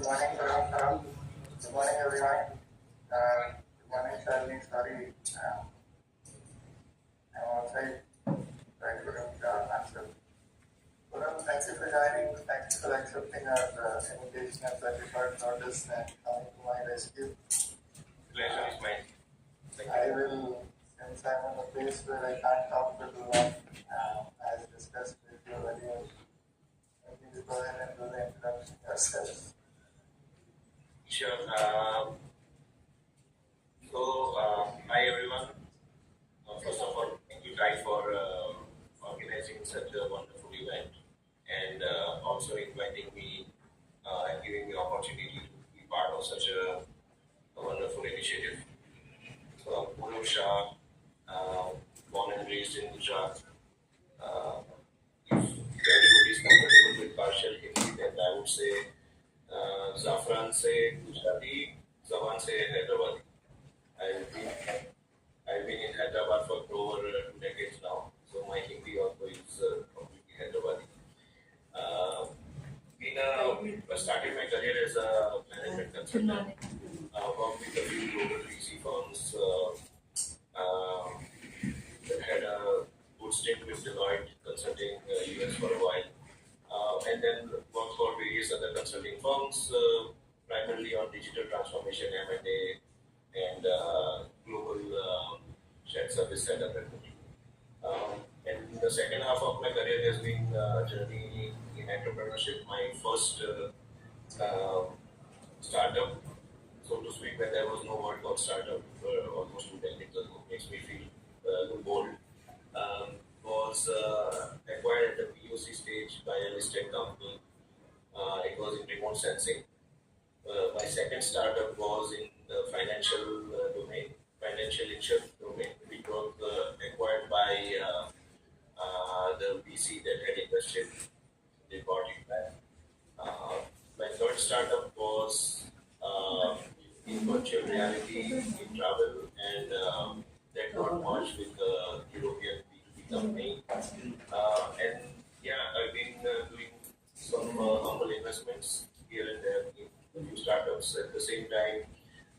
morning, Karan. Good morning, everyone. Good morning, Shalini. Sorry, I'm outside. So I couldn't answer. Karan, thank you for joining. Thank you for accepting our invitation at such a short notice and coming to my rescue. Pleasure is mine. I will, since I'm in a place where I can't talk for too long, as discussed with you earlier, maybe go ahead and do the introduction yourself. Sure. Hi everyone. First of all, thank you, Guy, for organizing such a wonderful event and also inviting me and giving me opportunity to be part of such a wonderful initiative. So, I'm Puru Shah, born and raised in Gujarat. Uh, if everybody is comfortable with partial Hindi, then I would say Zafran se Gujarati, Zawan se Hyderabadi. I've been I've been in Hyderabad for over 2 decades now, so my Hindi also is completely Hyderabadi. Uh, Started my career as a management consultant. Worked with a few global VC firms. Had a good stint with Deloitte Consulting US for a while, and then worked for various other consulting firms, primarily on digital transformation, M&A, and global shared service setup. And the second half of my career has been a journey in entrepreneurship. My first startup, so to speak, when there was no word called startup almost 2 decades ago, makes me feel a little bold, was acquired at the POC stage by a listed company. It was in remote sensing. My second startup was in the financial domain, financial insurance domain, which was acquired by the VC that had invested. They bought it back. My third startup was in virtual reality, in travel, and that got merged with the European B2B company. And yeah, I've been doing some humble investments here and there in a few startups. At the same time,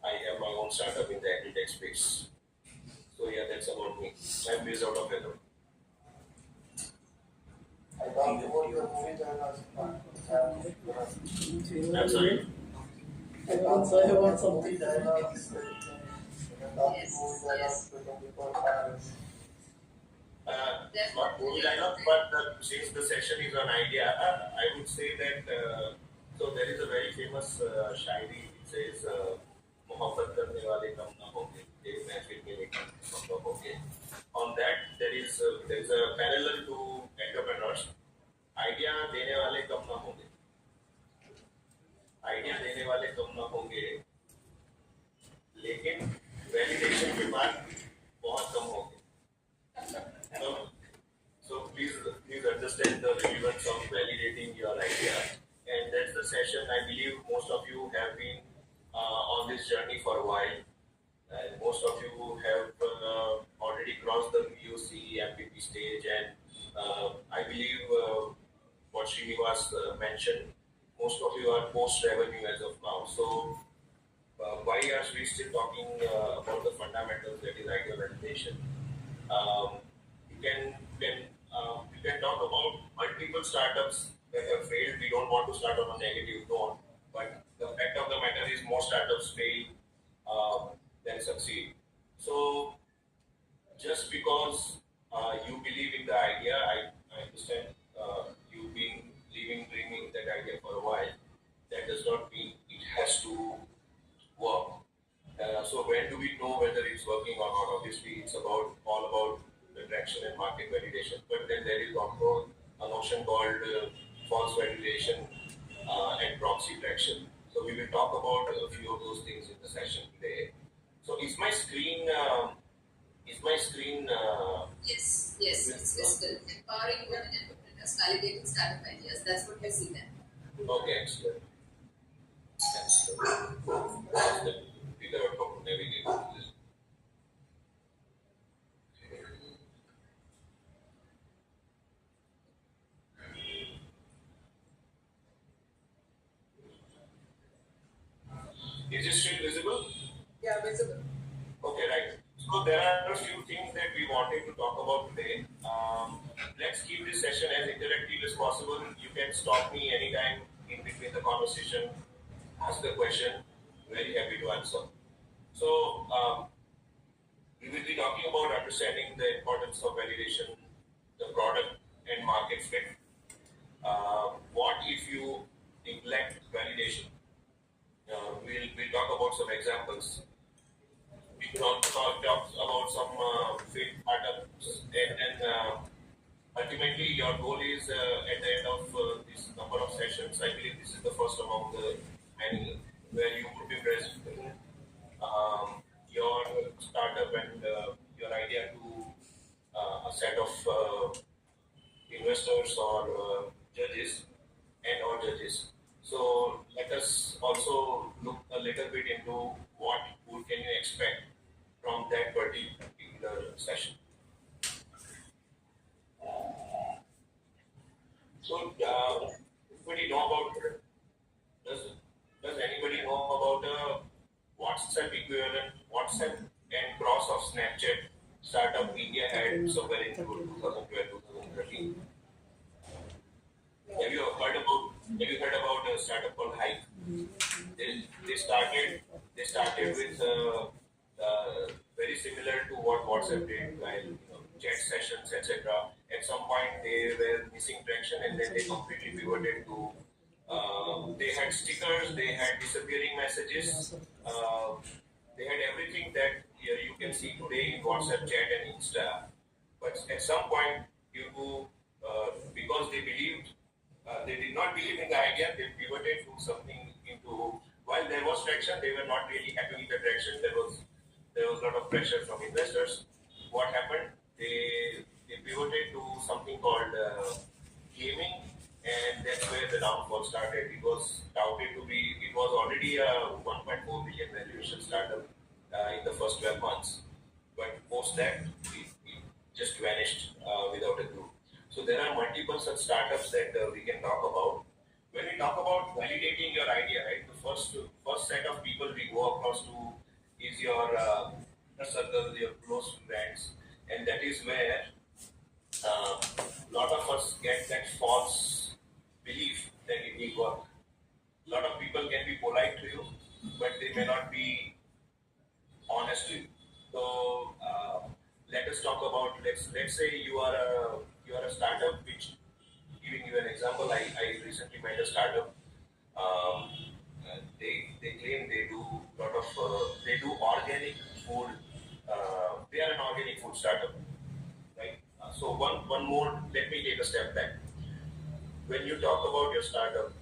I have my own startup in the agri-tech space. So yeah, that's about me. I'm based out of Hyderabad. I talked about your movie that was I'm sorry. I want something dialogues. Yes. Not movie dialogue, but since the session is on idea, I would say that so there is a very famous shairi which says "मोहब्बत करने वाले कम ना होंगे, एक महफिल में लेकर कम ना होंगे." On that, there is a parallel to entrepreneurs. Idea देने वाले कम ना होंगे, आइडिया देने वाले कम ना होंगे, लेकिन वैलिडेशन के बाद बहुत कम होंगे. So please understand the relevance of validating your idea, and that's the session. I believe most of you have been on this journey for a while, and most of you have already crossed the POC MVP stage, and I believe what Srinivas mentioned, most of you are post revenue as of now. So why are we still talking about the fundamentals, that is idea validation? Um, you can talk about multiple startups that have failed. We don't want to start on a negative tone, but the fact of the matter is more startups fail than succeed. So just because you believe in the idea, I understand you've been living, dreaming that idea for a while. That does not mean it has to work. So when do we know whether it's working or not? Obviously, it's all about the traction and market validation. But then there is also a notion called false validation and proxy traction. So we will talk about a few of those things in the session today. So is my screen? Is my screen? Yes, it's visible. Empowering women entrepreneurs, validating startup ideas. That's what we see then. Okay, excellent. Excellent. Figure out how to navigate this. Is it still visible? Yeah, visible. Okay, right. So there are a few things that we wanted to talk about today. Let's keep this session as interactive as possible. You can stop me anytime in between the conversation, ask the question. Very happy to answer. So we will be talking about understanding the importance of validation, the product and market fit. What if you neglect validation? We'll talk about some examples. We can also talk about some fit startups, and ultimately your goal is at the end of this number of sessions. I believe this is the first among the many where you would be present. Your startup and your idea to a set of investors or judges and or judges. So let us also look a little bit into what would can you expect from that particular session. So anybody know about does does anybody know about WhatsApp equivalent WhatsApp and cross of Snapchat startup India had somewhere in 2012 2013? Have you heard about a startup called Hype? They started with very similar to what WhatsApp did, while chat sessions, etc. At some point, they were missing traction, and then they completely pivoted to. They had stickers, they had disappearing messages, they had everything that you can see today in WhatsApp chat and Insta. But at some point, because they believed, they did not believe in the idea, they pivoted to something into. While there was traction, they were not really happy with the traction. There was a lot of pressure from investors. What happened? They pivoted to something called gaming, and that's where the downfall started. It was touted to be. It was already a 1.4 billion valuation startup in the first 12 months, but post that it just vanished without a clue. So there are multiple such startups that we can talk about. When we talk about validating your idea, right? The first set of people we go across to is your circle, your close friends, and that is where a lot of us get that false belief that it will work. A lot of people can be polite to you, but they may not be honest to you. So let us talk about let's say you are a startup. Which giving you an example, I recently met a startup. Um, they claim they do lot of they do organic food. They are an organic food startup, right? So one more. Let me take a step back. When you talk about your startup,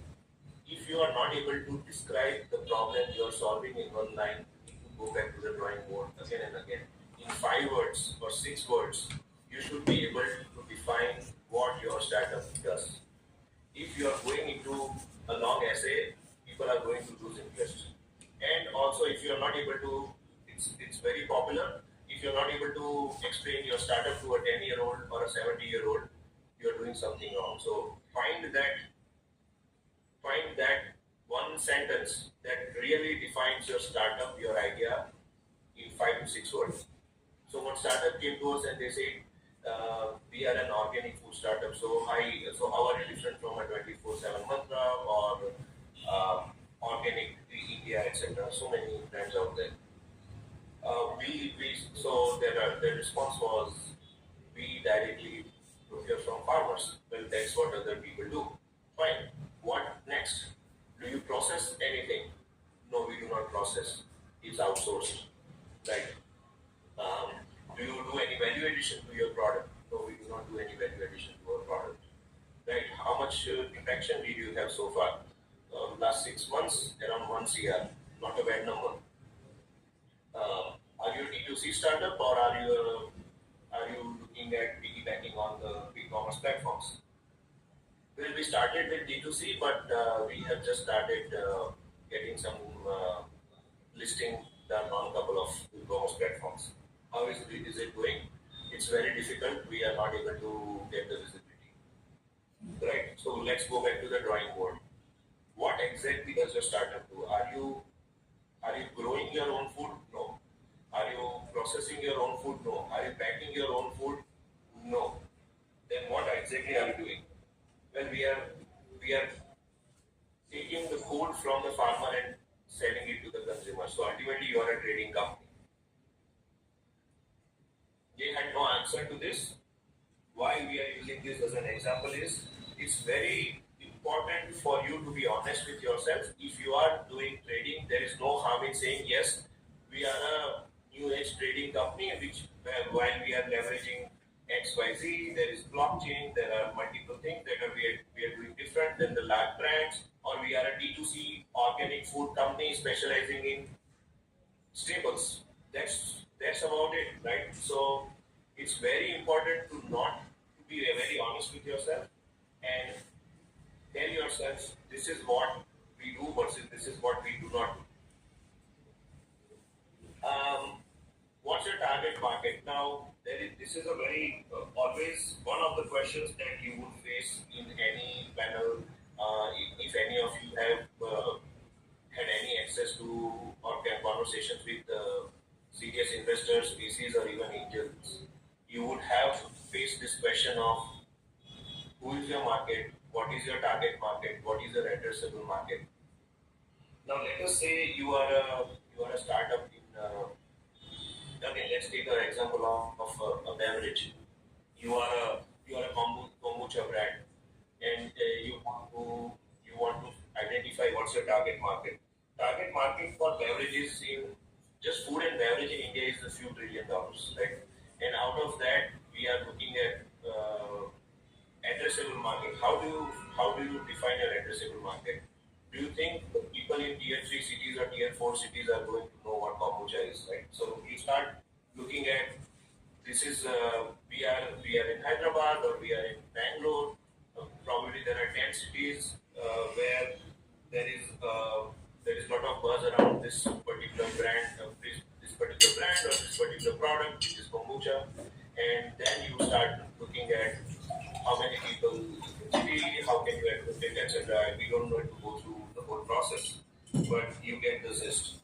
if you are not able to describe the problem you are solving in one line, you need to go back to the drawing board again and again. In 5 words or 6 words, you should be able to define what your startup does. If you are going into a long essay, people are going to lose interest. And also, if you are not able to, it's very popular. If you are not able to explain your startup to a 10-year-old or a 70-year-old, you are doing something wrong. So find that one sentence that really defines your startup, your idea, in 5 to 6 words. So one startup came to us and they said, we are an organic food startup. So how are you different from a 24/7 mantra or organic India, etc. So many brands out there. So the response was we directly procure from farmers. Well, that's what other people do. Fine. What next? Do you process anything? No, we do not process. It's outsourced. Right. Um, do you do any value addition to your product? No, we do not do any value addition to our product. Right. How much traction did you have so far? Last 6 months, around 1 CR. Not a bad number. Are you a D2C startup or are you looking at piggybacking on the e-commerce platforms? Well, we started with D2C, but we have just started getting some listing done on a couple of e-commerce platforms. How is it going? It's very difficult. We are not able to get the visibility. Right. So let's go back to the drawing board. What exactly does your startup do? Are you growing your own food? No. Are you processing your own food? No. Are you packing your own food? No. Then what exactly are you doing? Well, we are taking the food from the farmer and selling it to the consumer. So ultimately, you are a trading company. They had no answer to this. Why we are using this as an example is it's very important for you to be honest with yourself. If you are doing trading, there is no harm in saying yes. We are a new age trading company, which while we are leveraging XYZ, there is blockchain, there are multiple things that we are doing different than the large brands, or we are a D2C organic food company specializing in staples. That's about it, right? So it's very important to not to be very honest with yourself and tell yourself this is what we do versus this is what we do not do. What's your target market? Now, this is a very always one of the questions that you would face in any panel. If any of you have had any access to or can conversations with serious investors, VCs, or even angels, you would have faced this question of who is your market, what is your target market, what is your addressable market. Now, let us say you are a startup in. Again, let's take an example of a beverage. You are a kombucha brand, and you want to identify what's your target market. Target market for beverages in just food and beverage in India is a few trillion dollars, right? And out of that, we are looking at addressable market. How do you define your addressable market? Do you think the people in tier three cities or tier four cities are going to know what kombucha is, right? So you start looking at this is we are in Hyderabad or we are in Bangalore. Probably there are 10 cities where there is lot of buzz around this particular brand, this particular brand or this particular product, which is kombucha, and then you start looking at how many people in the city, how can you advocate, etc. We don't need to go through the whole process, but you get the gist.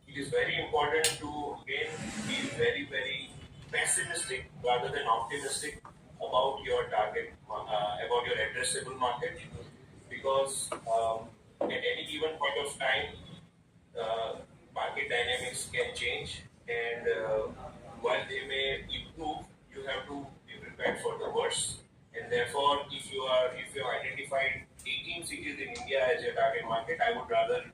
It is very important to again be very, very pessimistic rather than optimistic about your target, about your addressable market, because at any given point of time, market dynamics can change, and while they may improve, you have to be prepared for the worst. And therefore, if you identified 18 cities in India as your target market, I would rather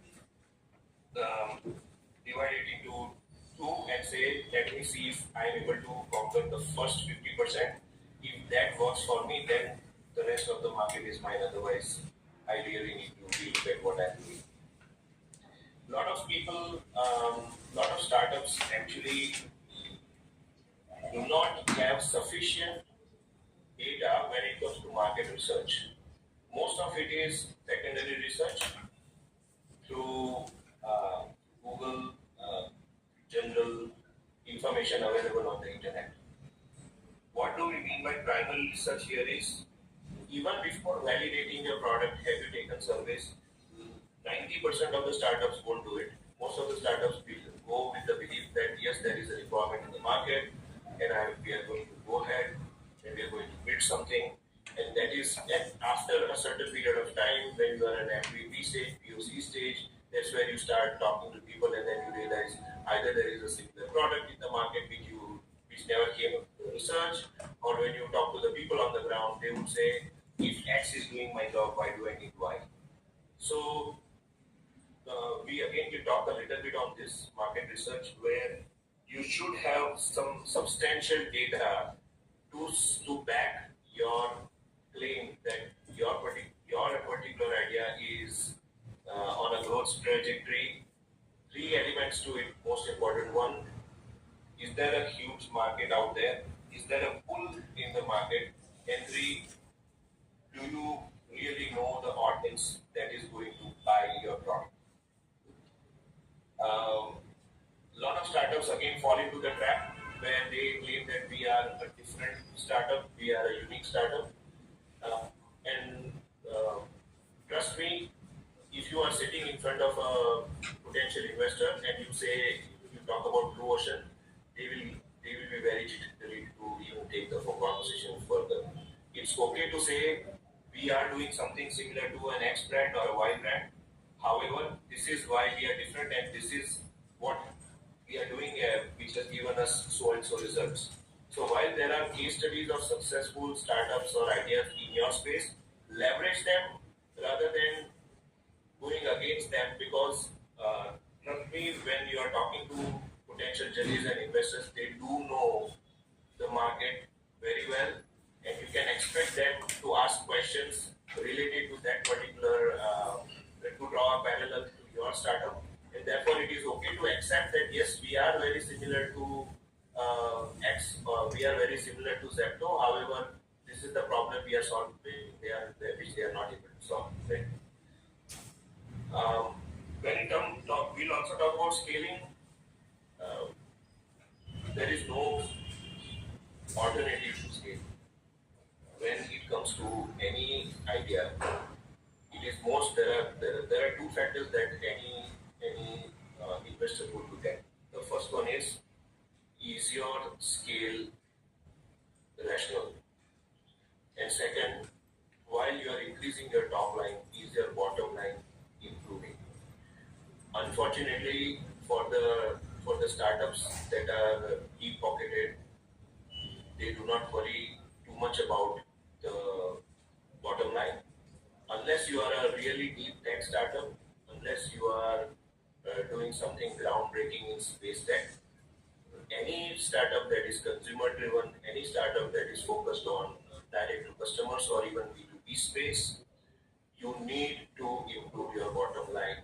divide it into two and say, let me see if I am able to conquer the first 50%. If that works for me, then the rest of the market is mine. Otherwise, I really need to look at what I'm doing. Lot of people, lot of startups actually do not have sufficient data when it comes to market research. Most of it is secondary research through Google, general information available on the internet. What do we mean by primary research here is even before validating your product, have you taken surveys? 90% of the startups won't do it. Most of the startups will go with the belief that yes, there is a requirement in the market, and we are going to go ahead and we are going to build something. And that is that after a certain period of time, when you are at MVP stage, POC stage, that's where you start talking to people, and then you realize either there is a similar product in the market which never came up to research, or when you talk to the people on the ground, they would say, if X is doing my job, why do I need Y? So we again will talk a little bit on this market research where you should have some substantial data to back your claim that your particular idea is on a growth trajectory. Three elements to it. Most important one: is there a huge market out there? Is there a pull in the market? And three, do you really know the audience that is going to buy your product? A lot of startups again fall into the trap where they claim that we are a different startup, we are a unique startup. And trust me, if you are sitting in front of a potential investor and say, if you talk about blue ocean, they will be very jittery to even take the conversation further. It's okay to say we are doing something similar to an X brand or a Y brand. However, this is why we are different, and this is what we are doing, which has given us so and so results. So while there are case studies of successful startups or ideas in your space, leverage them rather than going against them, because trust me, when you are talking to potential judges and investors, they do know the market very well, and you can expect them to ask questions related to that particular, to draw a parallel to your startup, and therefore it is okay to accept that yes, we are very similar to X, we are very similar to Zepto. However, this is the problem we are solving. Which they are not able to solve. Right? Um, when it comes, we'll also talk about scaling. Uh, there is no alternative to scale. When it comes to any idea, it is most there are two factors that any investor would look at. The first one is your scale rational, and second, while you are increasing your top line, is your bottom line improving? Unfortunately, for the startups that are deep pocketed, they do not worry too much about the bottom line. Unless you are a really deep tech startup, unless you are doing something groundbreaking in space tech, any startup that is consumer driven, any startup that is focused on direct to customers or even B2B space, you need to improve your bottom line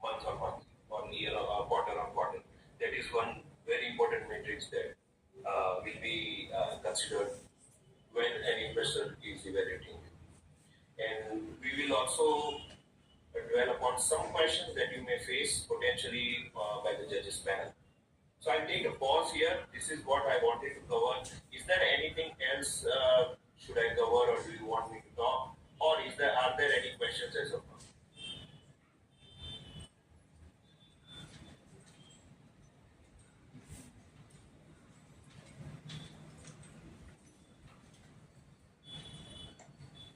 month on month, or year or quarter on quarter. That is one very important matrix that will be considered when an investor is evaluating. And we will also dwell upon some questions that you may face potentially by the judges panel. So I'll take a pause here. This is what I wanted to cover. Is there anything else should I cover, or do you want me to talk? Or are there any questions as of now?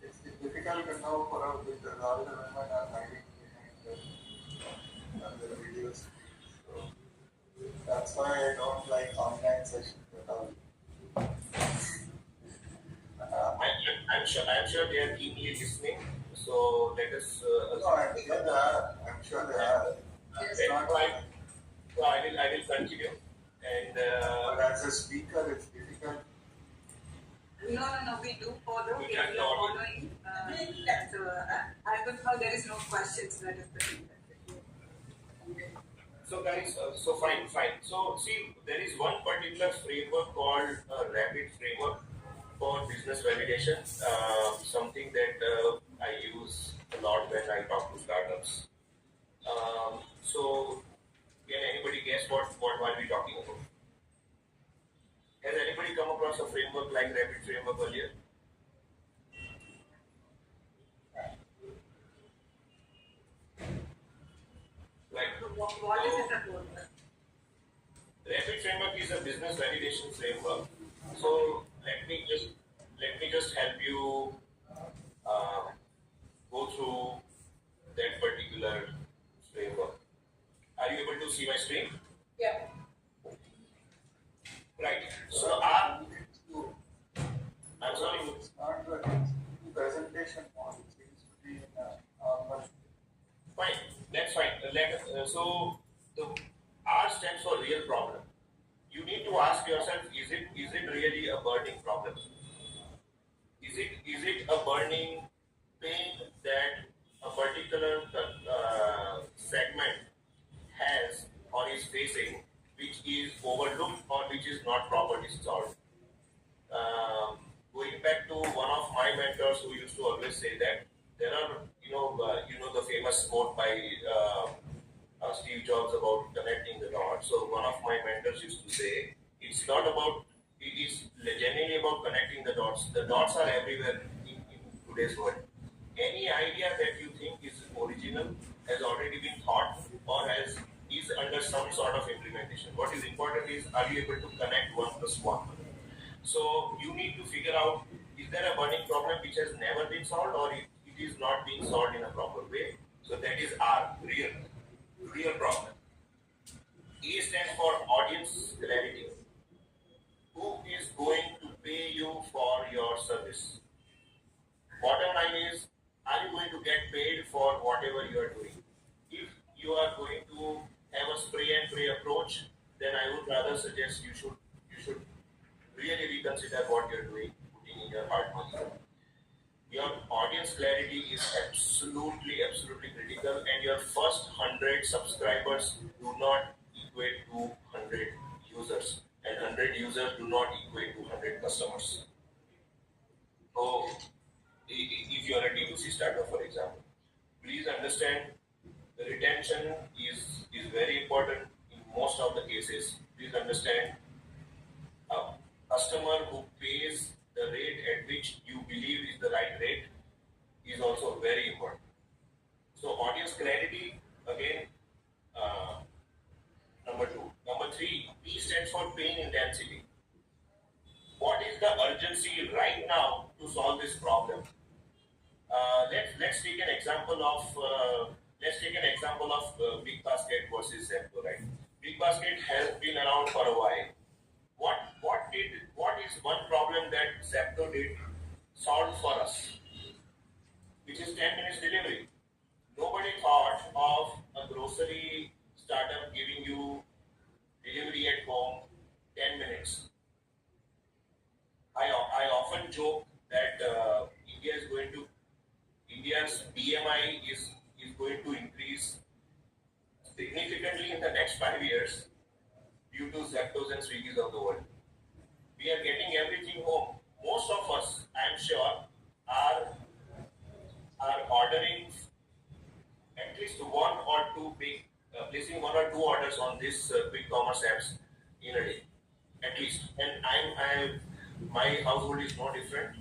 It's difficult to know for us because all the women are hiding behind the videos. So that's why I don't like online sessions at all. I'm sure they are keenly listening. So let us. No, I'm sure they are. I'm sure they are. It's Okay, not fine. So I will continue. And but as a speaker, it's difficult. No, we do follow. we We can are talk. following. So I would know there is no questions. That is the thing. So guys, so fine. So see, there is one particular framework called rapid framework for business validation. Something that I use a lot when I talk to startups. So can anybody guess what are we talking about? Has anybody come across a framework like rapid framework earlier? Like, What is it about? rapid framework is a business validation framework. So let me just help you uh, go through that particular framework. Are you able to see my screen? Yeah. Right. So I'm sorry. It's not the presentation model. It seems to be in a normal. Fine. That's fine. So the R stands for real problem. You need to ask yourself: is it really a burning problem? Is it a burning pain that a particular segment has or is facing, which is overlooked or which is not properly solved? Going back to one of my mentors who used to always say that there are, the famous quote by Steve Jobs about connecting the dots. So one of my mentors used to say, it is genuinely about connecting the dots. The dots are everywhere in today's world. Any idea that you think is original has already been thought or has is under some sort of implementation. What is important is, are you able to connect one plus one? So you need to figure out, is there a burning problem which has never been solved, or it is not being solved in a proper way. So that is our real problem. E stands for audience clarity. Who is going to pay you for your service? Bottom line is, are you going to get paid for whatever you are doing? If you are going to have a spray and pray approach, then I would rather suggest you should really reconsider what you're doing, putting in your hard money. Your audience clarity is absolutely critical, and your first 100 subscribers do not equate to 100 users, and 100 users do not equate to 100 customers. So, if you are a D2C startup, for example, please understand the retention is very important in most of the cases. Please understand, a customer who pays the rate at which you believe is the right rate is also very important. So audience clarity, again, uh, number two. Number three, P stands for pain intensity. What is the urgency right now to solve this problem? Let's take an example of Big Basket versus Zepto, right? Big Basket has been around for a while. What is one problem that Zepto did solve for us, which is 10 minutes delivery? Nobody thought of a grocery startup giving you delivery at home 10 minutes. I often joke that India's BMI is going to increase significantly in the next 5 years due to Zeptos and Swiggies of the world. We are getting everything home. Most of us, I'm sure, are ordering at least one or two placing one or two orders on these big commerce apps in a day, at least. And my household is no different.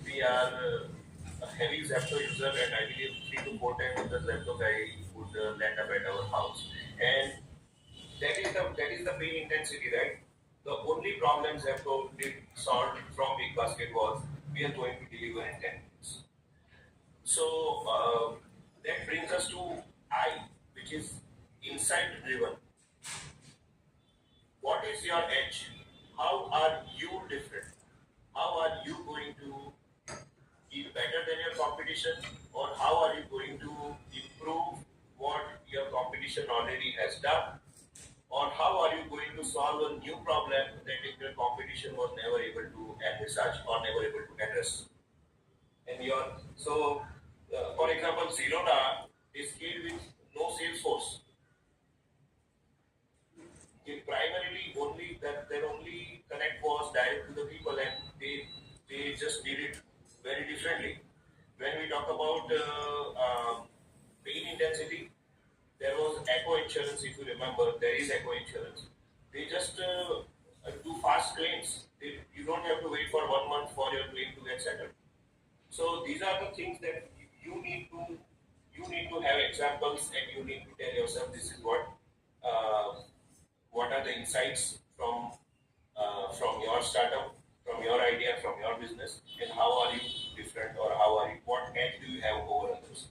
We are a heavy Zepto user, and I believe 3 to 4 times the Zepto guy would land up at our house. And that is the pain intensity, right? The only problem Zepto did solve from Big Basket was, we are going to deliver in 10 minutes. So that brings us to I, which is insight driven. What is your edge? How are you different? How are you going to be better than your competition, or how are you going to improve what your competition already has done, or how are you going to solve a new problem that your competition was never able to envisage or never able to address? And for example, Zerodha is scaled with no sales force. Primarily, only that their only connect was direct to the people, and they just did it very differently. When we talk about pain intensity, there was Echo Insurance. If you remember, there is Echo Insurance. They just do fast claims. You don't have to wait for 1 month for your claim to get settled. So these are the things that you need to have examples, and you need to tell yourself, this is what are the insights from your startup, from your idea, from your business, and how are you different, or what edge do you have over others?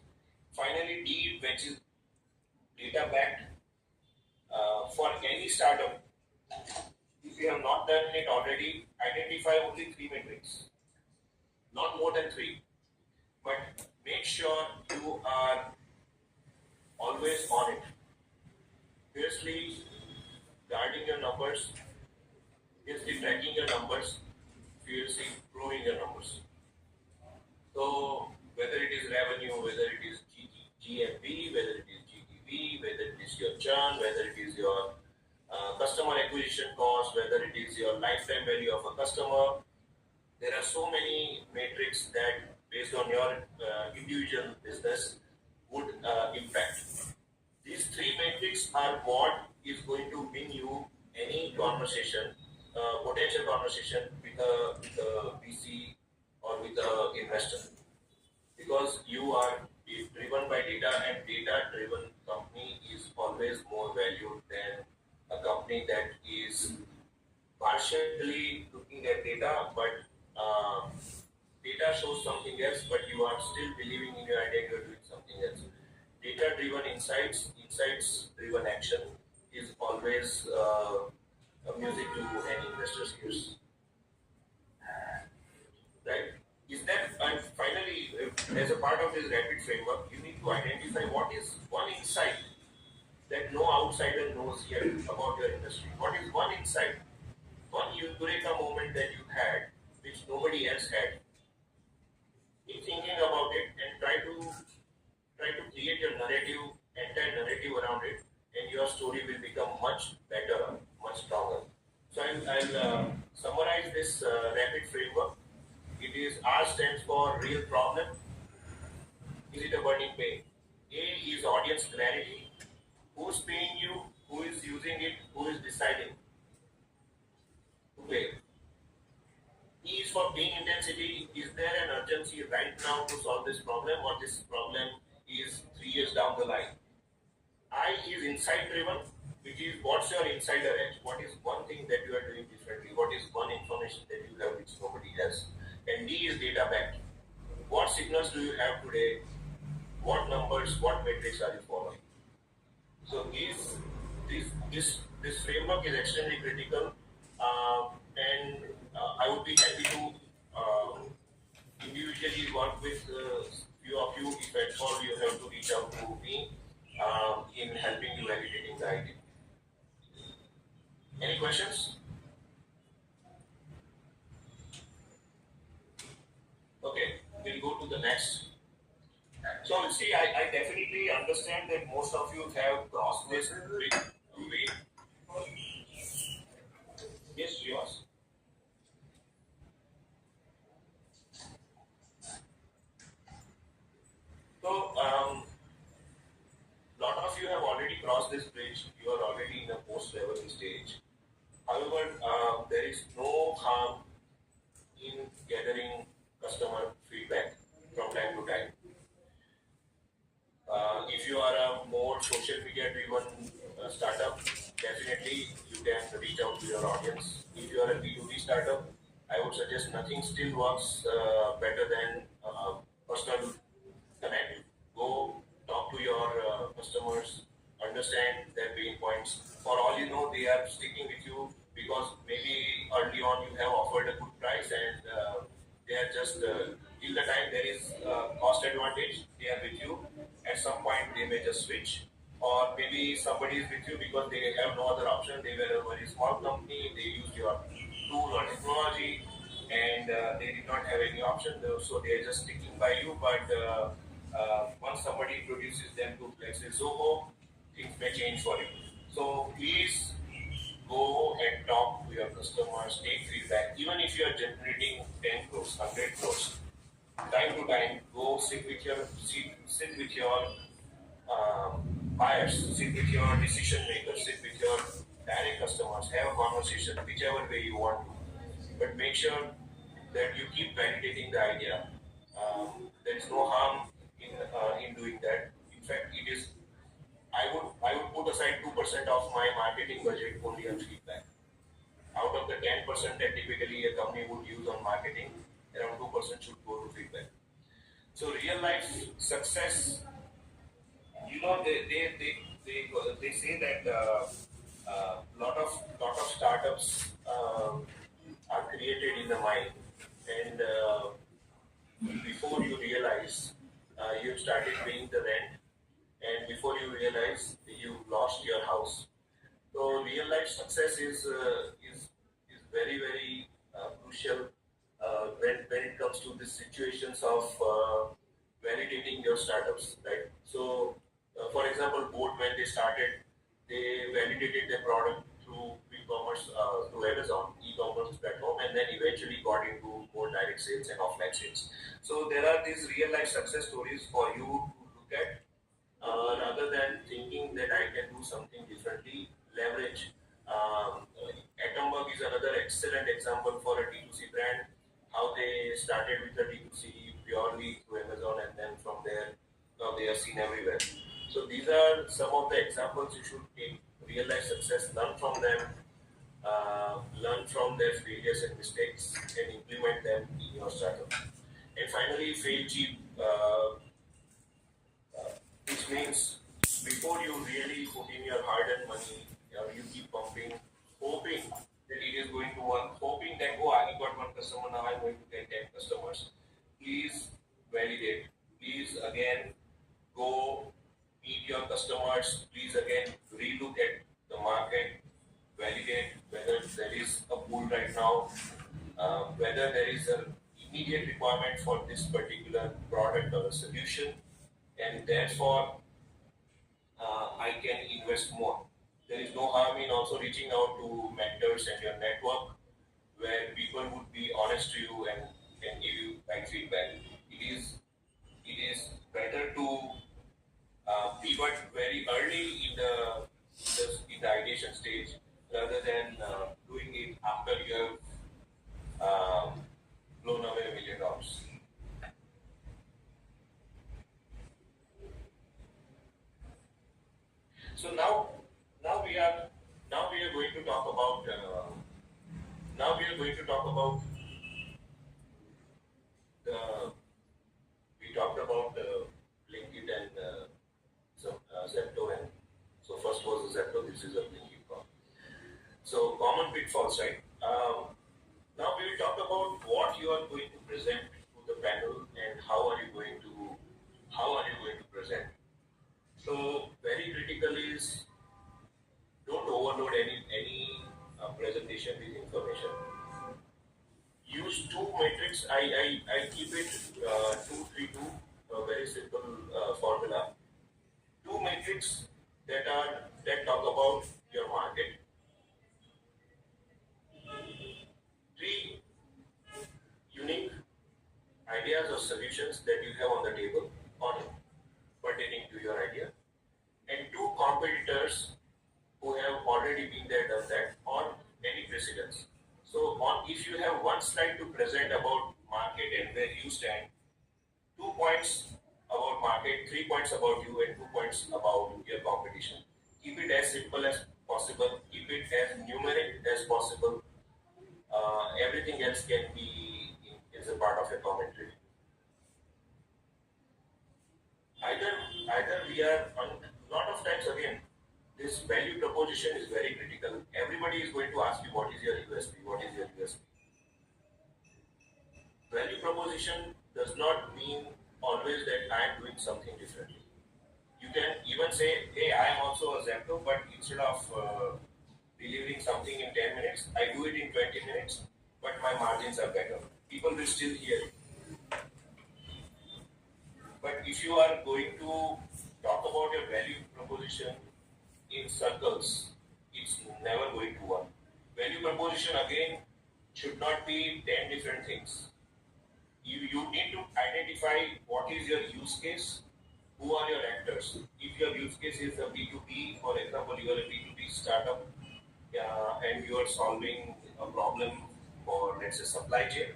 Finally, D, which is data backed. For any startup, if you have not done it already, identify only 3 metrics, not more than three, but make sure you are always on it. Fiercely guarding your numbers, fiercely tracking your numbers, fiercely improving your numbers. So whether it is revenue, whether it is GMV, whether it is GTV, whether it is your churn, whether it is your customer acquisition cost, whether it is your lifetime value of a customer, there are so many metrics that, based on your individual business, would impact. These 3 metrics are what is going to win you any conversation, potential conversation with a VC or with an investor, because you are driven by data, and data driven company is always always more valued than a company that is partially looking at data, but data shows something else, but you are still believing in your idea, you are doing something else. Data driven insights, insights driven action is always music to any investor's ears, right? Is that, and finally, as a part of this rapid framework, you need to identify what is one insight that no outsider knows yet about your industry. What is one insight, one eureka moment that you had, which nobody else had? Keep thinking about it and try to create your narrative, entire narrative around it, and your story will become much better, much stronger. So I'll summarize this rapid framework. It is R stands for real problem. Is it a burning pain? A is audience clarity. Who's paying you? Who is using it? Who is deciding to pay? E is for pain intensity. Is there an urgency right now to solve this problem, or this problem is 3 years down the line? I is insight driven, which is what's your insider edge? What is one thing that you are doing differently? What is one information that you have which nobody has? And D is data backed. What signals do you have today? What numbers, what metrics are you following? So this framework is extremely critical, and I would be happy to individually work with few of you if at all you have to reach out to me in helping you validating the idea. Any questions? Okay, we'll go to the next. So see, I definitely understand that most of you have crossed this big way. Yes, yours. So, lot of you have already crossed this bridge. You are already in a post-level stage. However, there is no harm in gathering customer feedback from time to time. If you are a more social media driven startup, definitely you can reach out to your audience. If you are a B2B startup, I would suggest nothing still works better than personal connect. Go talk to your customers, understand their pain points. For all you know, they are sticking with you because maybe early on you have offered a good price and they are just till the time there is cost advantage, they are with you. At some point, they may just switch, or maybe somebody is with you because they have no other option. They were a very small company, they used your tool or technology, and they did not have any option, so they are just sticking by you. But once somebody introduces them to, let's say, Zoho, things may change for you. So please go and talk to your customers, take feedback. Even if you are generating 10 crores, 100 crores, time to time, go sit with your buyers, sit with your decision makers, sit with your direct customers, have a conversation, whichever way you want to. But make sure that you keep validating the idea. There is no harm in doing that. In fact, it is. I would put aside 2% of my marketing budget only on feedback. Out of the 10% that typically a company would use on marketing, around 2% should go to feedback. So real life success, they say that lot of startups are created in the mind, and before you realize you've started paying the rent, and before you realize you've lost your house. So real life success is very very crucial when it comes to these situations of validating your startups, right? So, for example, Boat when they started, they validated their product through e-commerce, through Amazon e-commerce platform, and then eventually got into more direct sales and offline sales. So there are these real life success stories for you to look at, rather than thinking that I can do something differently. Leverage. Atomberg is another excellent example for a D2C brand. How they started with the D2C purely through Amazon, and then from there, now they are seen everywhere. So these are some of the examples you should take, realize success, learn from them, learn from their failures and mistakes, and implement them in your startup. And finally, fail cheap, which means before you really put in your hard-earned money, you keep pumping, hoping that it is going to work, hoping that, oh, I got one customer, now I'm going to get 10 customers. Please validate. Please again go meet your customers. Please again relook at the market, validate whether there is a pool right now, whether there is an immediate requirement for this particular product or a solution, and therefore I can invest more. There is no harm in also reaching out to mentors and your network where people would be honest to you and can give you right feedback. It is better to pivot very early in the ideation stage rather than doing it after you have blown away $1 million. So now we are now we are going to talk about now we are going to talk about the we talked about Blinkit and Zepto, and so first was the Zepto, this is a Blinkit call. So common pitfalls, right? Now we will talk about what you are going to present to the panel and how are you going to present. So very critical is don't overload any presentation with information. Use two metrics. I keep it 2-3-2, a very simple formula. Two metrics that talk about your market. Three unique ideas or solutions that you have on the table on pertaining to your idea, and two competitors who have already been there, done that, or any precedents. So, if you have one slide to present about market and where you stand, 2 points about market, 3 points about you, and 2 points about your competition. Keep it as simple as possible. Keep it as numeric as possible. Everything else can be is a part of a commentary. Either we are on lot of times again. This value proposition is very critical. Everybody is going to ask you what is your USP, what is your USP. Value proposition does not mean always that I am doing something differently. You can even say, hey, I am also a Zepto, but instead of delivering something in 10 minutes, I do it in 20 minutes, but my margins are better. People will still hear it. But if you are going to talk about your value proposition in circles, it's never going to work. Value proposition again should not be 10 different things. You need to identify what is your use case, who are your actors. If your use case is a B2B, for example, you are a B2B startup and you are solving a problem for, let's say, supply chain,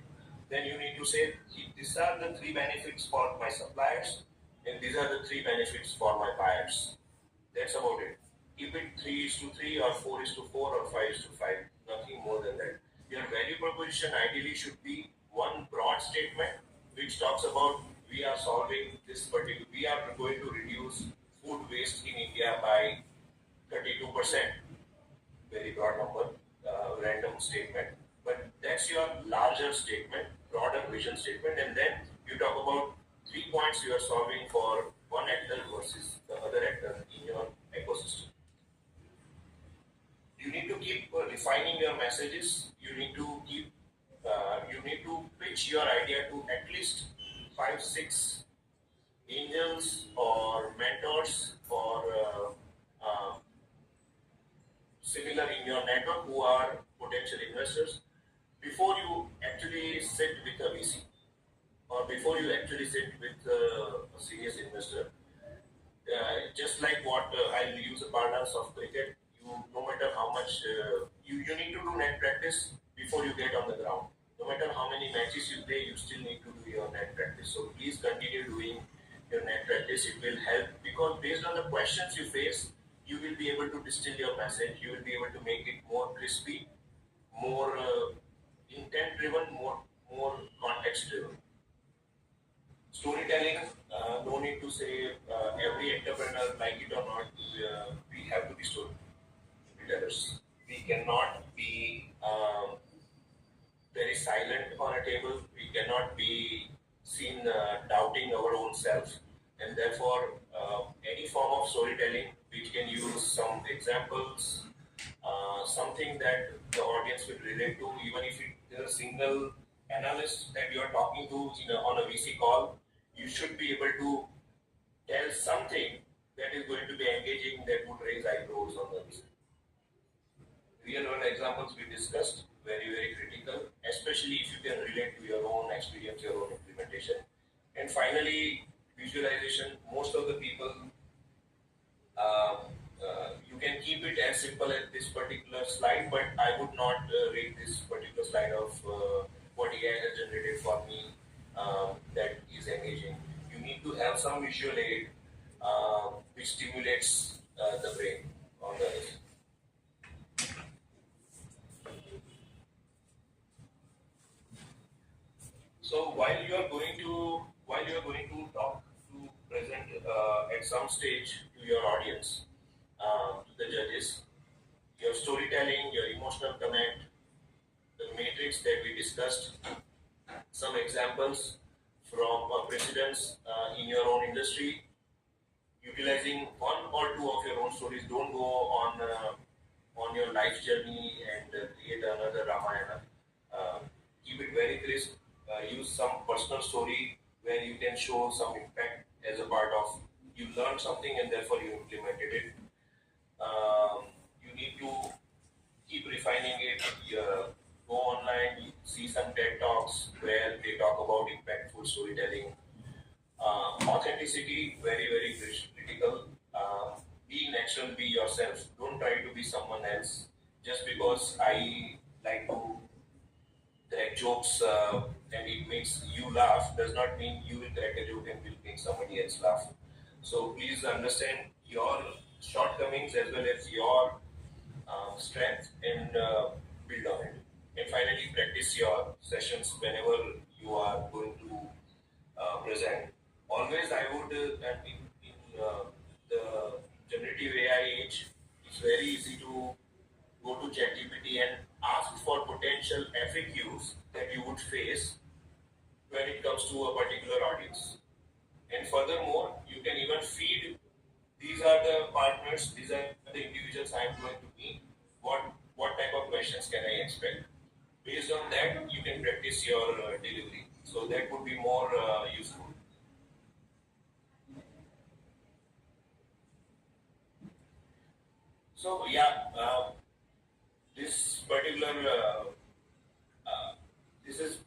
then you need to say, these are the three benefits for my suppliers and these are the three benefits for my buyers. That's about it. Keep it 3:3 or 4:4 or 5:5, nothing more than that. Your value proposition ideally should be one broad statement which talks about we are solving this particular, we are going to reduce food waste in India by 32%. Very broad number, random statement. But that's your larger statement, broader vision statement, and then you talk about 3 points you are solving for one actor versus the other actor in your ecosystem. You need to keep refining your messages. You need to pitch your idea to at least 5-6 angels or mentors or similar in your network who are potential investors before you actually sit with a VC or before you actually sit with a serious investor. Just like what I'll use a parlance of cricket, no matter how much you need to do net practice before you get on the ground. No matter how many matches you play, you still need to do your net practice. So please continue doing your net practice. It will help because because based on the questions you face, you will be able to distill your message. You will be able to make it more crispy, more intent driven, more context driven. Storytelling, no need to say every entrepreneur, like it or not, we have to be storytellers. We cannot be very silent on a table. We cannot be seen doubting our own self. And therefore, any form of storytelling which can use some examples, something that the audience will relate to, even if it is a single analyst that you are talking to on a VC call, you should be able to tell something that is going to be engaging, that would raise eyebrows on the VC. Real world examples we discussed, very, very critical, especially if you can relate to your own experience, your own implementation. And finally, visualization. Most of the people, you can keep it as simple as this particular slide, but I would not read this particular slide of what AI has generated for me that is engaging. You need to have some visual aid which stimulates the brain on the other side. So while you are going to talk to present at some stage to your audience, to the judges, your storytelling, your emotional connect, the matrix that we discussed, some examples from precedents in your own industry, utilizing one or two of your own stories. Don't go on your life journey and create another Ramayana. Uh, Keep it very crisp. Use some personal story where you can show some impact as a part of you learned something and therefore you implemented it. You need to keep refining it. Go online, you see some TED talks where they talk about impactful storytelling. Authenticity, very, very critical. Be natural, be yourself. Don't try to be someone else. Just because I like to crack jokes and it makes you laugh does not mean you will crack a joke and will make somebody else laugh. So please understand your shortcomings as well as your strength and build on it. And finally, practice your sessions whenever you are going to present. Always, I would, and in the generative AI age, it's very easy to go to ChatGPT and ask for potential FAQs that you would face when it comes to a particular audience. And furthermore, you can even feed these are the partners, these are the individuals I am going to meet. What type of questions can I expect? Based on that, you can practice your delivery. So that would be more useful. So yeah, this particular this is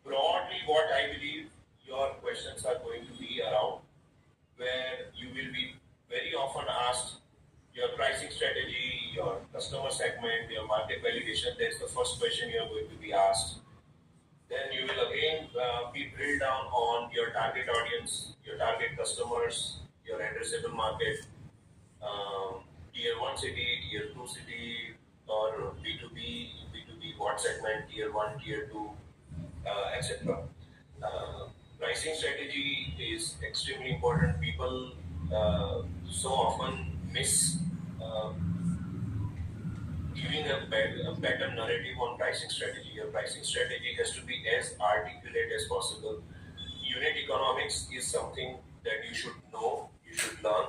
broadly what I believe your questions are going to be around, where you will be very often asked your pricing strategy, your customer segment, your market validation. That's the first question you are going to be asked. Then you will again be drilled down on your target audience, your target customers, your addressable market, tier 1 city, tier 2 city, or B2B, B2B, what segment, tier 1, tier 2, etc. Pricing strategy is extremely important. People so often miss uh, giving a better narrative on pricing strategy. Your pricing strategy has to be as articulate as possible. Unit economics is something that you should know, you should learn,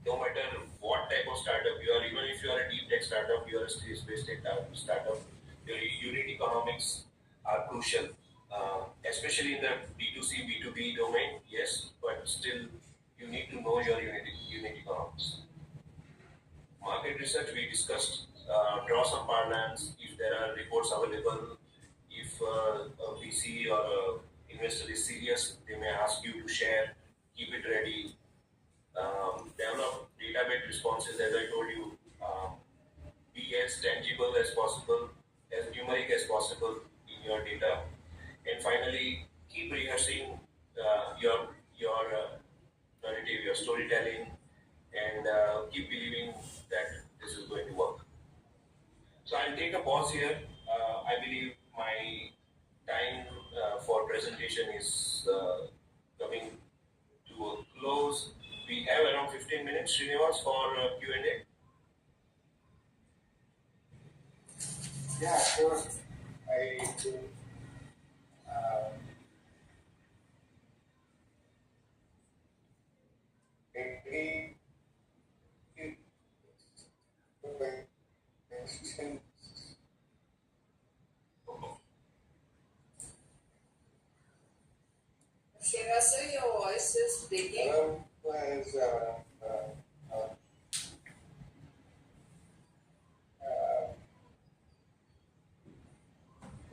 no matter what type of startup you are, even if you are a deep tech startup, you are a space-based startup, your unit economics are crucial, especially in the B2C, B2B domain, yes, but still you need to know your unit economics. Market research we discussed, draw some parlance if there are reports available. If a VC or a investor is serious, they may ask you to share, keep it ready, develop database responses as I told you, be as tangible as possible, as numeric as possible in your data, and finally keep rehearsing your narrative, your storytelling, and keep believing that this is going to work. So I'll take a pause here. I believe my time for presentation is coming to a close. We have around 15 minutes, Srinivas, for Q&A. Yeah, sure. I will. Maybe question. Srinivasa, your voice is breaking. Was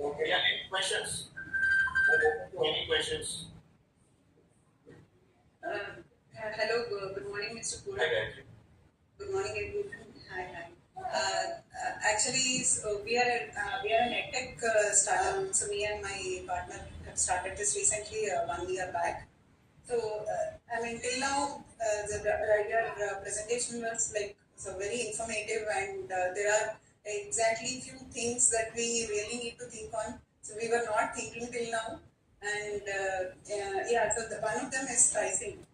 okay. Yeah, any questions? Any questions? Hello, good morning, Mr. Hi, Pura. Gayatri. Good morning, everyone. Hi. Actually, so we are an edtech startup. So me and my partner have started this recently, 1 year back. So I mean, till now, your presentation was like so very informative, and there are exactly few things that we really need to think on. So we were not thinking till now, and yeah. So one of them is pricing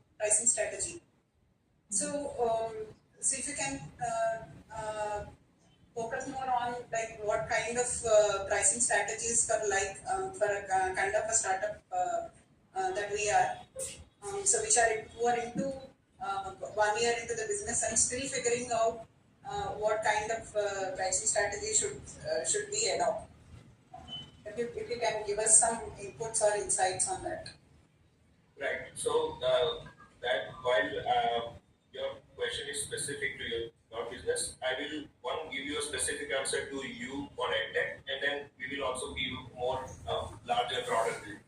strategy. So if you can focus more on like what kind of pricing strategies for for a kind of a startup that we are. So which are who are into 1 year into the business and still figuring out what kind of pricing strategy should we adopt. If you can give us some inputs or insights on that. Right. So that while your question is specific to your business, I will give you a specific answer to you on EdTech, and then we will also give more larger broader view.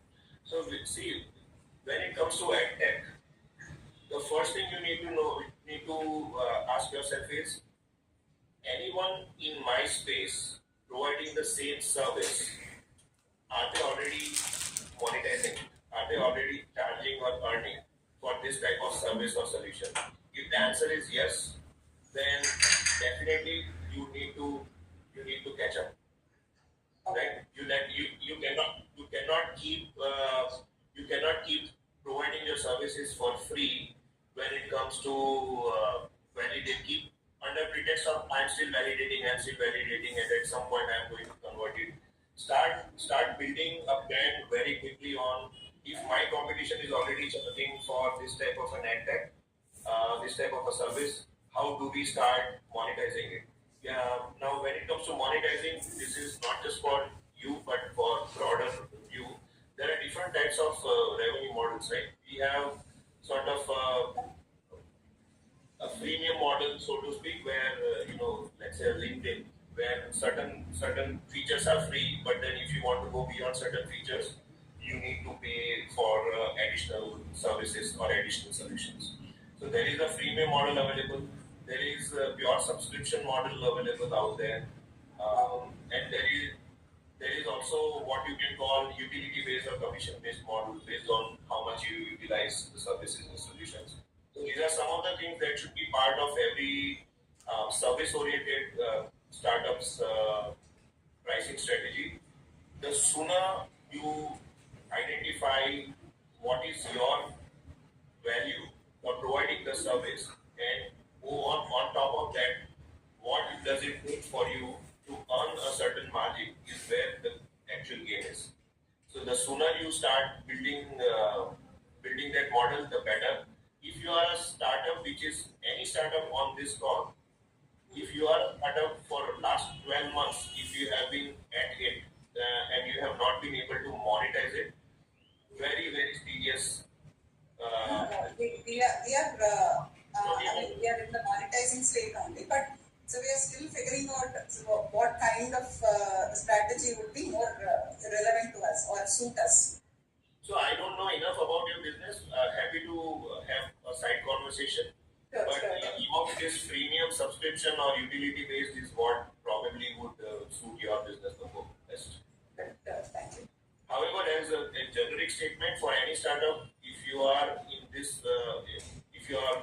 So see, when it comes to EdTech, the first thing you need to ask yourself is, anyone in my space providing the same service, are they already monetizing? Are they already charging or earning for this type of service or solution? If the answer is yes, then definitely you need to catch up. Right? You cannot keep providing your services for free when it comes to validate. Keep under pretext of I'm still validating, and at some point I'm going to convert it. Start building a brand very quickly on. If my competition is already charging for this type of an ad tech, this type of a service, how do we start monetizing it? Yeah. Now, when it comes to monetizing, this is not just for you, but for broader view. There are different types of revenue models, right? We have sort of a freemium model, so to speak, where let's say LinkedIn, where certain features are free, but then if you want to go beyond certain features, you need to pay for additional services or additional solutions. So there is a freemium model available. There is a pure subscription model available out there, and there is also what you can call utility-based or commission-based model based on how much you utilize the services and solutions. So these are some of the things that should be part of every service-oriented startup's pricing strategy. The sooner you identify what is your value for providing the service, and go on top of that, what does it take for you to earn a certain margin is where the actual game is. So the sooner you start building that model, the better. If you are a startup, which is any startup on this call, if you are a startup for last 12 months, if you have been at it and you have not been able to monetize it, very, very serious. We are in the monetizing state only, but so we are still figuring out what kind of strategy would be more relevant to us or suit us. So I don't know enough about your business. Happy to have a side conversation. Sure, But sure. this freemium subscription or utility based is what probably would suit your business the best. Thank you. However, as a generic statement for any startup, if you are in this, if you are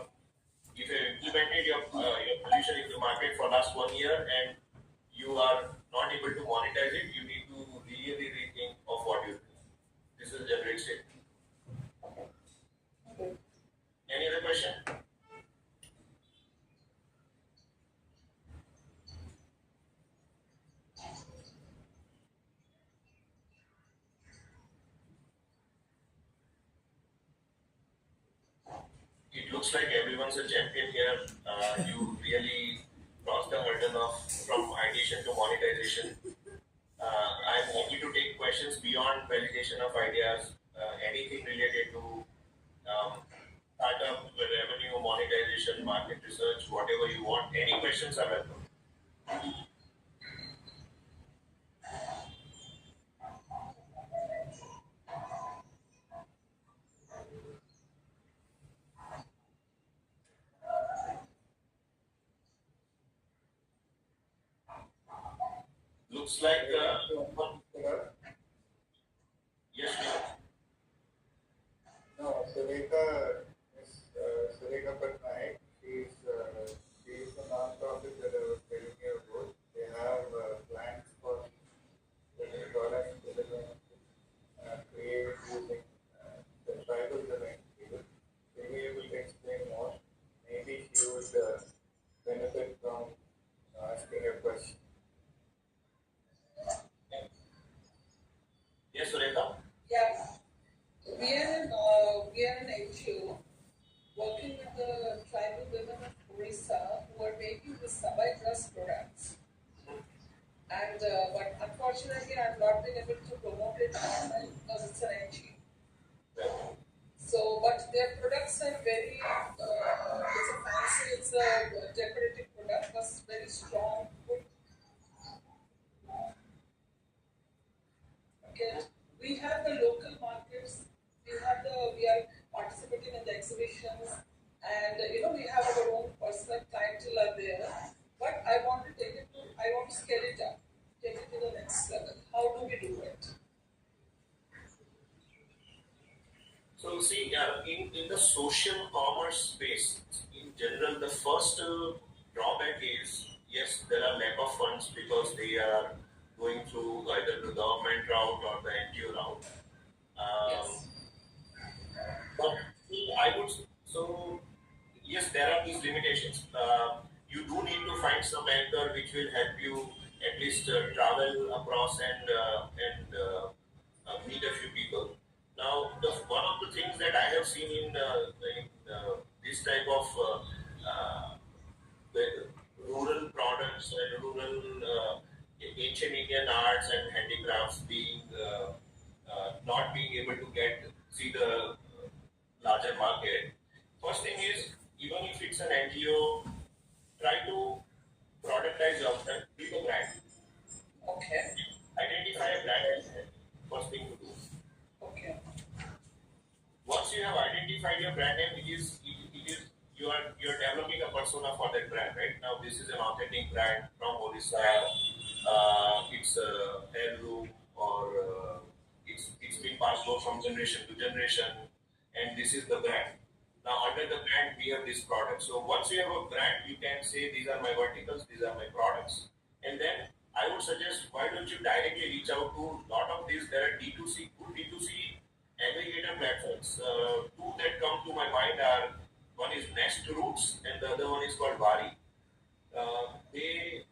question? It looks like everyone's a champion here. You really crossed the hurdle of from ideation to monetization. I'm happy to take questions beyond validation of ideas, anything related to startup, revenue, monetization, market research, whatever you want. Any questions are welcome. Looks like yes, No, Sureka Patnaik. She's a non-profit that I was telling you about. They have plans for getting products that are going to create using the tribal domain. She will be able to explain more. Maybe she would benefit from asking a question. yes, Sureka. Yeah, we are an NGO working with the tribal women of Orissa who are making the Sabai grass products. And but unfortunately, I've not been able to promote it online because it's an NGO. So, but their products are very, it's a fancy, it's a decorative product, plus very strong, good. Okay. We have the local markets, we are participating in the exhibitions, and we have our own personal clientele are there. But I want to I want to scale it up, take it to the next level. How do we do it? So see, in the social commerce space, in general, the first drawback is yes, there are lack of funds because they are going through either the government route or the NGO route. Um, Yes. but I would so yes, there are these limitations. You do need to find some anchor which will help you at least travel across and meet a few people. Now, one of the things that I have seen in this type of the rural products and rural ancient Indian arts and handicrafts being not being able to see the larger market. First thing is, even if it's an NGO, try to productize yourself, build a brand, Okay. identify a brand as first thing to do. Okay. Once you have identified your brand name, it is you are developing a persona for that brand, right? Now this is an authentic brand from Orissa. It's a heirloom or it's been passed on from generation to generation, and this is the brand. Now under the brand we have this product. So once you have a brand, you can say these are my verticals, these are my products, and then I would suggest why don't you directly reach out to a lot of these. There are D2C aggregator platforms. Two that come to my mind are one is Nest Roots and the other one is called Vari. They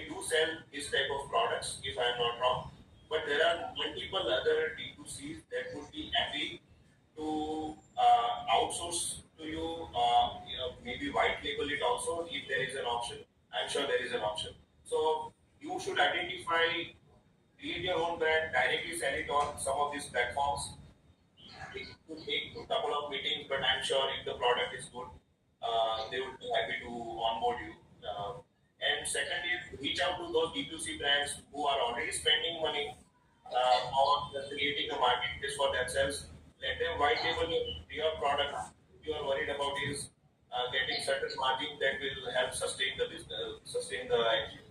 do sell this type of products, if I am not wrong. But there are multiple other D2Cs that would be happy to outsource to you, maybe white label it also if there is an option. I'm sure there is an option. So you should identify, create your own brand, directly sell it on some of these platforms. It could take a couple of meetings, but I'm sure if the product is good, they would be happy to onboard you. And second is reach out to those D2C brands who are already spending money on creating a marketplace for themselves. Let them white label your product. You are worried about is getting certain margin that will help sustain the business, sustain the NGO.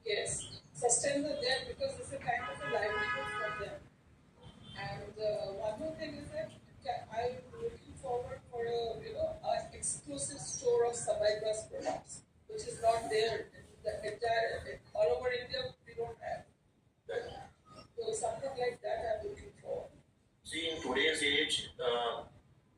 Yes. Sustainable there because it's a kind of a livelihood for them. And one more thing is that I'm looking forward for an exclusive store of Sabai Glass products, which is not there in the entire all over India. We don't have. So something like that I'm looking for. See, in today's age,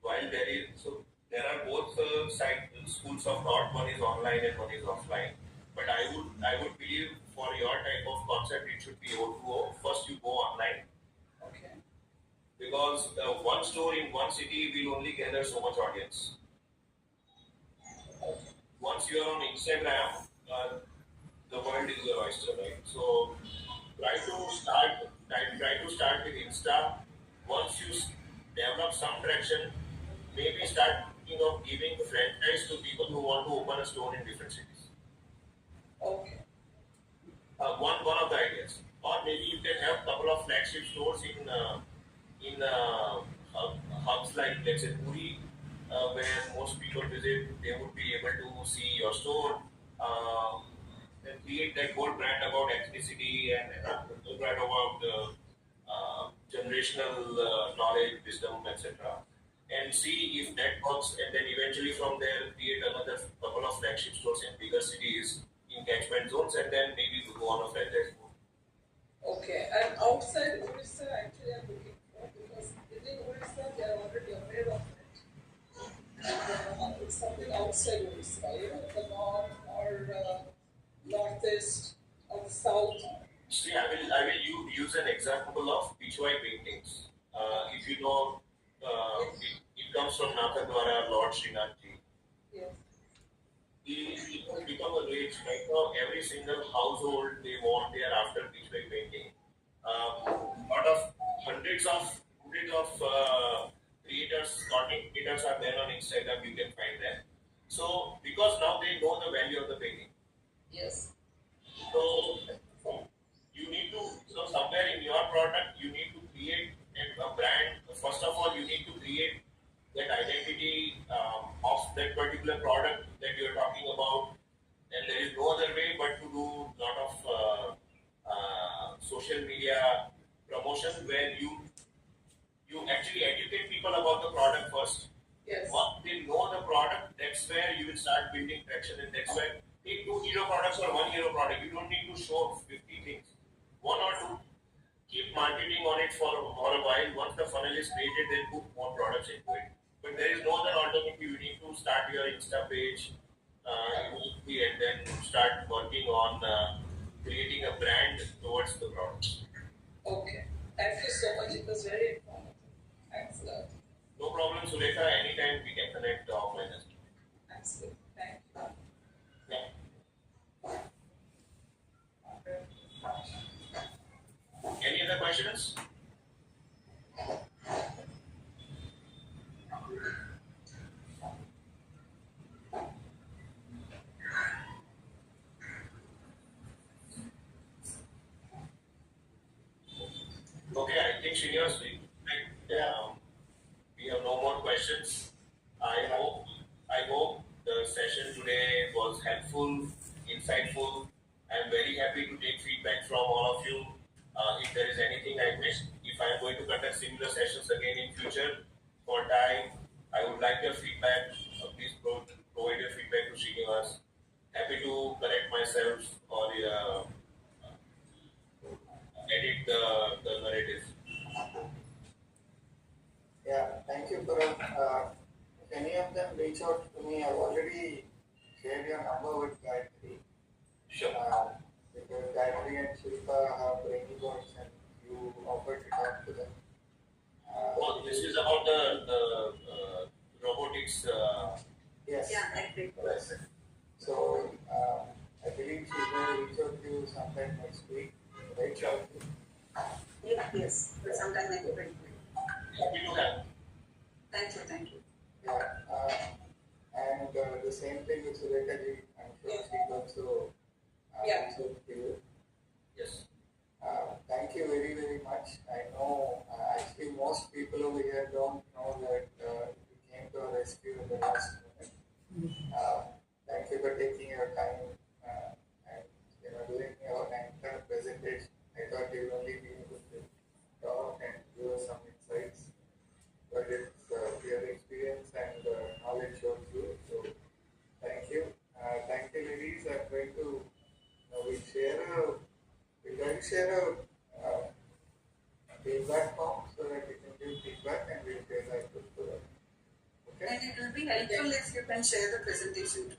while there are both schools of thought. One is online and one is offline. But I would believe for your type of concept, it should be O2O. First, you go online Okay. because one store in one city will only gather so much audience. Once you are on Instagram, the world is your oyster, right? So try to start with Insta. Once you develop some traction, maybe start thinking of giving franchise to people who want to open a store in different cities. Okay. One of the ideas, or maybe you can have a couple of flagship stores in hubs like let's say Puri, where most people visit. They would be able to see your store. And create that whole brand about ethnicity and whole brand about generational knowledge, wisdom, etc. And see if that works, and then eventually from there create another couple of flagship stores in bigger cities in catchment zones, and then maybe to go on a franchise mode. Okay, and outside Orissa, actually, I'm looking for because within Orissa, they are already aware of it. And it's something outside Orissa, the north or northeast or the south. See, I will use an example of Pichwai paintings. If you know, it comes from Nathadwara, Lord Srinathji. Yes. It has become a rage. Right now, every single household they are after Pichwai painting. Lot of hundreds of creators, content creators are there on Instagram. You can find them. So because now they know the value of the painting. Yes. So you need to, so somewhere in your product, you need to create a brand. First of all, you need to create that identity of that particular product that you're talking about. And there is no other way but to do a lot of social media promotion where you actually educate people about the product first. Yes. Once they know the product, that's where you will start building traction, and that's where take 2 hero products or 1 hero product. You don't need to show 50 things. One or two. Keep marketing on it for a while. Once the funnel is created, then put more products into it. But there is no other alternative. You need to start your Insta page and then start working on creating a brand towards the product. Okay. Thank you so much. It was very informative. Thanks a lot. No problem, Sulekha. Anytime we can connect offline as well. Absolutely. Thank you. Yeah. Any other questions? Okay, I think Srinivas, we have no more questions. I hope the session today was helpful, insightful. I'm very happy to take feedback from all of you. If there is anything I missed, if I'm going to conduct similar sessions again in future for time, I would like your feedback. Please provide your feedback to Srinivas. Happy to correct myself or edit the narrative. Yeah, thank you, Param. If any of them reach out to me, I've already shared your number with Gayatri. Sure. Because Gayatri and Shilpa have brainy boards and you offered to talk to them. Well, this is about the robotics. Yes. Yeah, I think. Yes. So, I believe she will reach out to you sometime next week. Right, Gayatri? Yes, but sometime next week. Happy to have. Thank you. Yeah. And the same thing with Sureka ji. I'm sure she also Yeah. reach out to you. Yes. Thank you very, very much. I know actually most people over here don't know that you came to our rescue in the last minute. Thank you for taking your time and doing your entire presentation. I thought you would only be able to talk and give us some insights, but it's your experience and knowledge shows you. So thank you. Thank you, ladies. I'm going to we're going to share a feedback form so that you can give feedback and we'll share that with the. Okay? And it will be helpful if you can share the presentation too.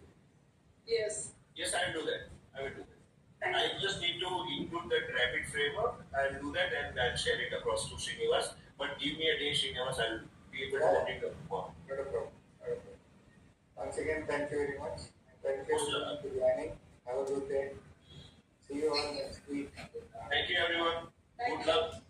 Yes. Yes, I will do that. I will do that. Thank I just need to include that rapid framework. I'll do that and I'll share it across to Srinivas. But give me a day, Srinivas, I'll be able to monitor more. Not a problem. Not a problem. Once again, thank you very much. Thank you Most everyone for joining. Have a good day. See you all Thank you. next week. Thank you, everyone. Thank Good you. luck.